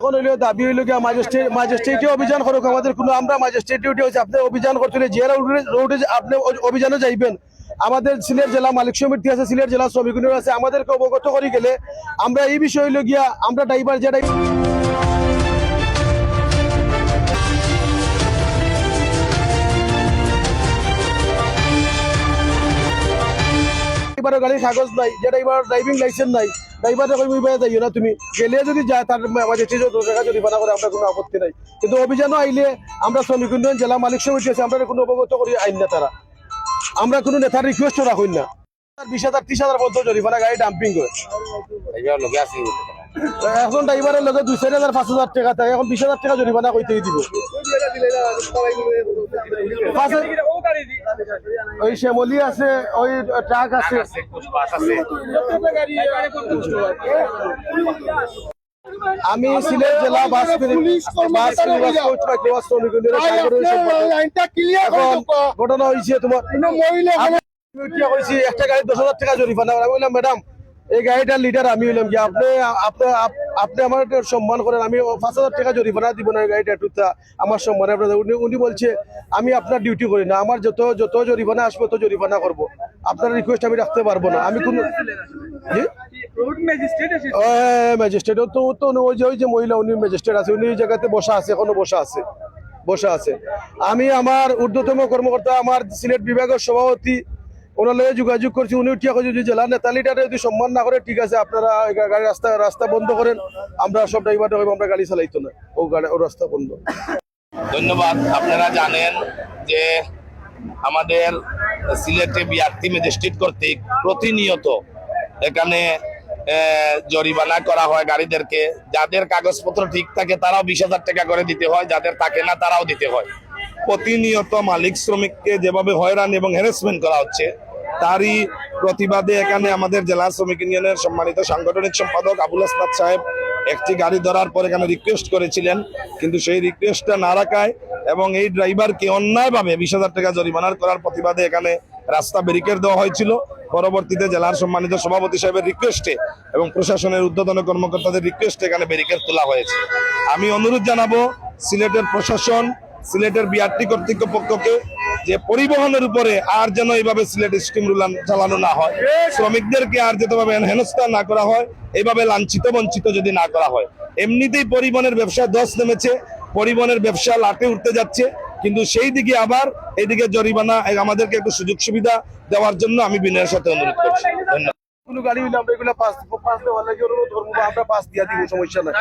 এখন হইলো দাবি হইলো গিয়া ম্যাজিস্ট্রেটে অভিযান করুক। আমাদের কোনো আমরা ম্যাজিস্ট্রেট ডিউটি হচ্ছে আপনি অভিযান করতে যে রোডে আপনি অভিযানে যাইবেন। আমাদের সিলেট জেলা মালিক সমিতি আছে, সিলেট জেলা শ্রমিক ইউনিয়ন আছে, আমাদেরকে অবগত করে গেলে আমরা এই বিষয় হইলো গিয়া আমরা ড্রাইভার যে ড্রাইভারের গাড়ির কাগজ নাই, যে ড্রাইভার ড্রাইভিং লাইসেন্স নাই, ড্রাইভারে যাইও না তুমি গেলে যদি যায় তার ম্যাজিস্ট্রেট টাকা জরিমানা করে, আমরা কোনো আপত্তি নাই। কিন্তু অভিযানও আইলে আমরা শ্রমিক ইউনিয়ন জেলা মালিক সমিতি আছে, আমরা কোনো অবগত করি আইন না তারা, আমরা কোনো নেতার রিকোয়েস্টও রাখুন না। 20,000 30,000 পর্যন্ত জরিমানা গাড়ি ডাম্পিং করে। এখন ড্রাইভারের লগে 2,000 5,000 টাকা থাকে, এখন 20,000 টাকা জরিমানা কইতে দিব। ওই শ্যামলি আছে, ওই ট্রাক আছে। আমি সিলেট জেলা ঘটনা হয়েছে তোমার একটা গাড়ি 10,000 টাকা জরিমানা। আমি বললাম ম্যাডাম এই গাড়িটার লিডার আমি হইলাম কি আপনি আমার সম্মান করেন, আমি 5,000 টাকা জরিমানা দিব না, গাড়িটা আমার সম্মান। উনি বলছে আমি আপনার ডিউটি করি না, আমার যত জরিমানা আসবে তত জরিমানা করবো, আপনার রিকোয়েস্ট আমি রাখতে পারবো না। আমি কোন ম্যাজিস্ট্রেট তো ওই যে মহিলা উনি ম্যাজিস্ট্রেট আছে, উনি ওই জায়গাতে বসা আছে, এখনো বসা আছে। আমি আমার ঊর্ধ্বতম কর্মকর্তা আমার সিলেট বিভাগের সভাপতি ওনার লগে যোগাযোগ করছি, উনি উঠিয়া যদি জেলা নেতা লিডারে যদি সম্মান না করে ঠিক আছে আপনারা গাড়ি রাস্তা বন্ধ করেন, আমরা সব ড্রাইভার আমরা গাড়ি চালাইতো না, ও রাস্তা বন্ধ। ধন্যবাদ। আপনারা জানেন যে আমাদের সিলেটে বিআরটি ম্যাজিস্ট্রেট কর্তৃক প্রতিনিয়ত এখানে জরিমানা করা হয় গাড়িদেরকে। যাদের কাগজপত্র ঠিক থাকে তারাও 20,000 টাকা করে দিতে হয়, যাদের থাকে না তারাও দিতে হয়। প্রতিনিয়ত মালিক শ্রমিককে যেভাবে হয়রান এবং হ্যারাসমেন্ট করা হচ্ছে তারই প্রতিবাদে এখানে আমাদের জেলা শ্রমিক ইউনিয়নের সম্মানিত সাংগঠনিক সম্পাদক আবুল আসনাদ সাহেব একটি গাড়ি ধরার পর এখানে রিকোয়েস্ট করেছিলেন, কিন্তু সেই রিকোয়েস্টটা না রাখায় এবং এই ড্রাইভারকে অন্যায়ভাবে 20,000 টাকা জরিমানা করার প্রতিবাদে এখানে রাস্তা ব্যারিকেড দেওয়া হয়েছিল। পরবর্তীতে জেলার সম্মানিত সভাপতি সাহেবের রিকোয়েস্টে এবং প্রশাসনের ঊর্ধ্বতন কর্মকর্তাদের রিকোয়েস্টে এখানে ব্যারিকেড তোলা হয়েছে। আমি অনুরোধ জানাবো সিলেটের প্রশাসন, সিলেটের বিআরটি কর্তৃপক্ষকে যে পরিবহনের উপরে আর যেন এইভাবে সিলেট স্টিম রুল চালানো না হয়, শ্রমিকদেরকে আর যেভাবে হেনস্থা না করা হয়, এইভাবে লাঞ্ছিত বঞ্চিত যদি না করা হয়। এমনিতেই পরিবহনের ব্যবসা ধস নেমেছে, পরিবহনের ব্যবসা লাটে উঠতে যাচ্ছে, কিন্তু সেই দিকে আবার এইদিকে জরিমানা আমাদেরকে একটু সুযোগ সুবিধা দেওয়ার জন্য আমি বিনয়ের সাথে অনুরোধ করছি। ধন্যবাদ। কোনো গাড়ি হইলে আমরা এগুলো পাস দেওয়ার লাগে অনুরোধ করবো, আমরা পাস দিয়া দিব, সমস্যা নাই।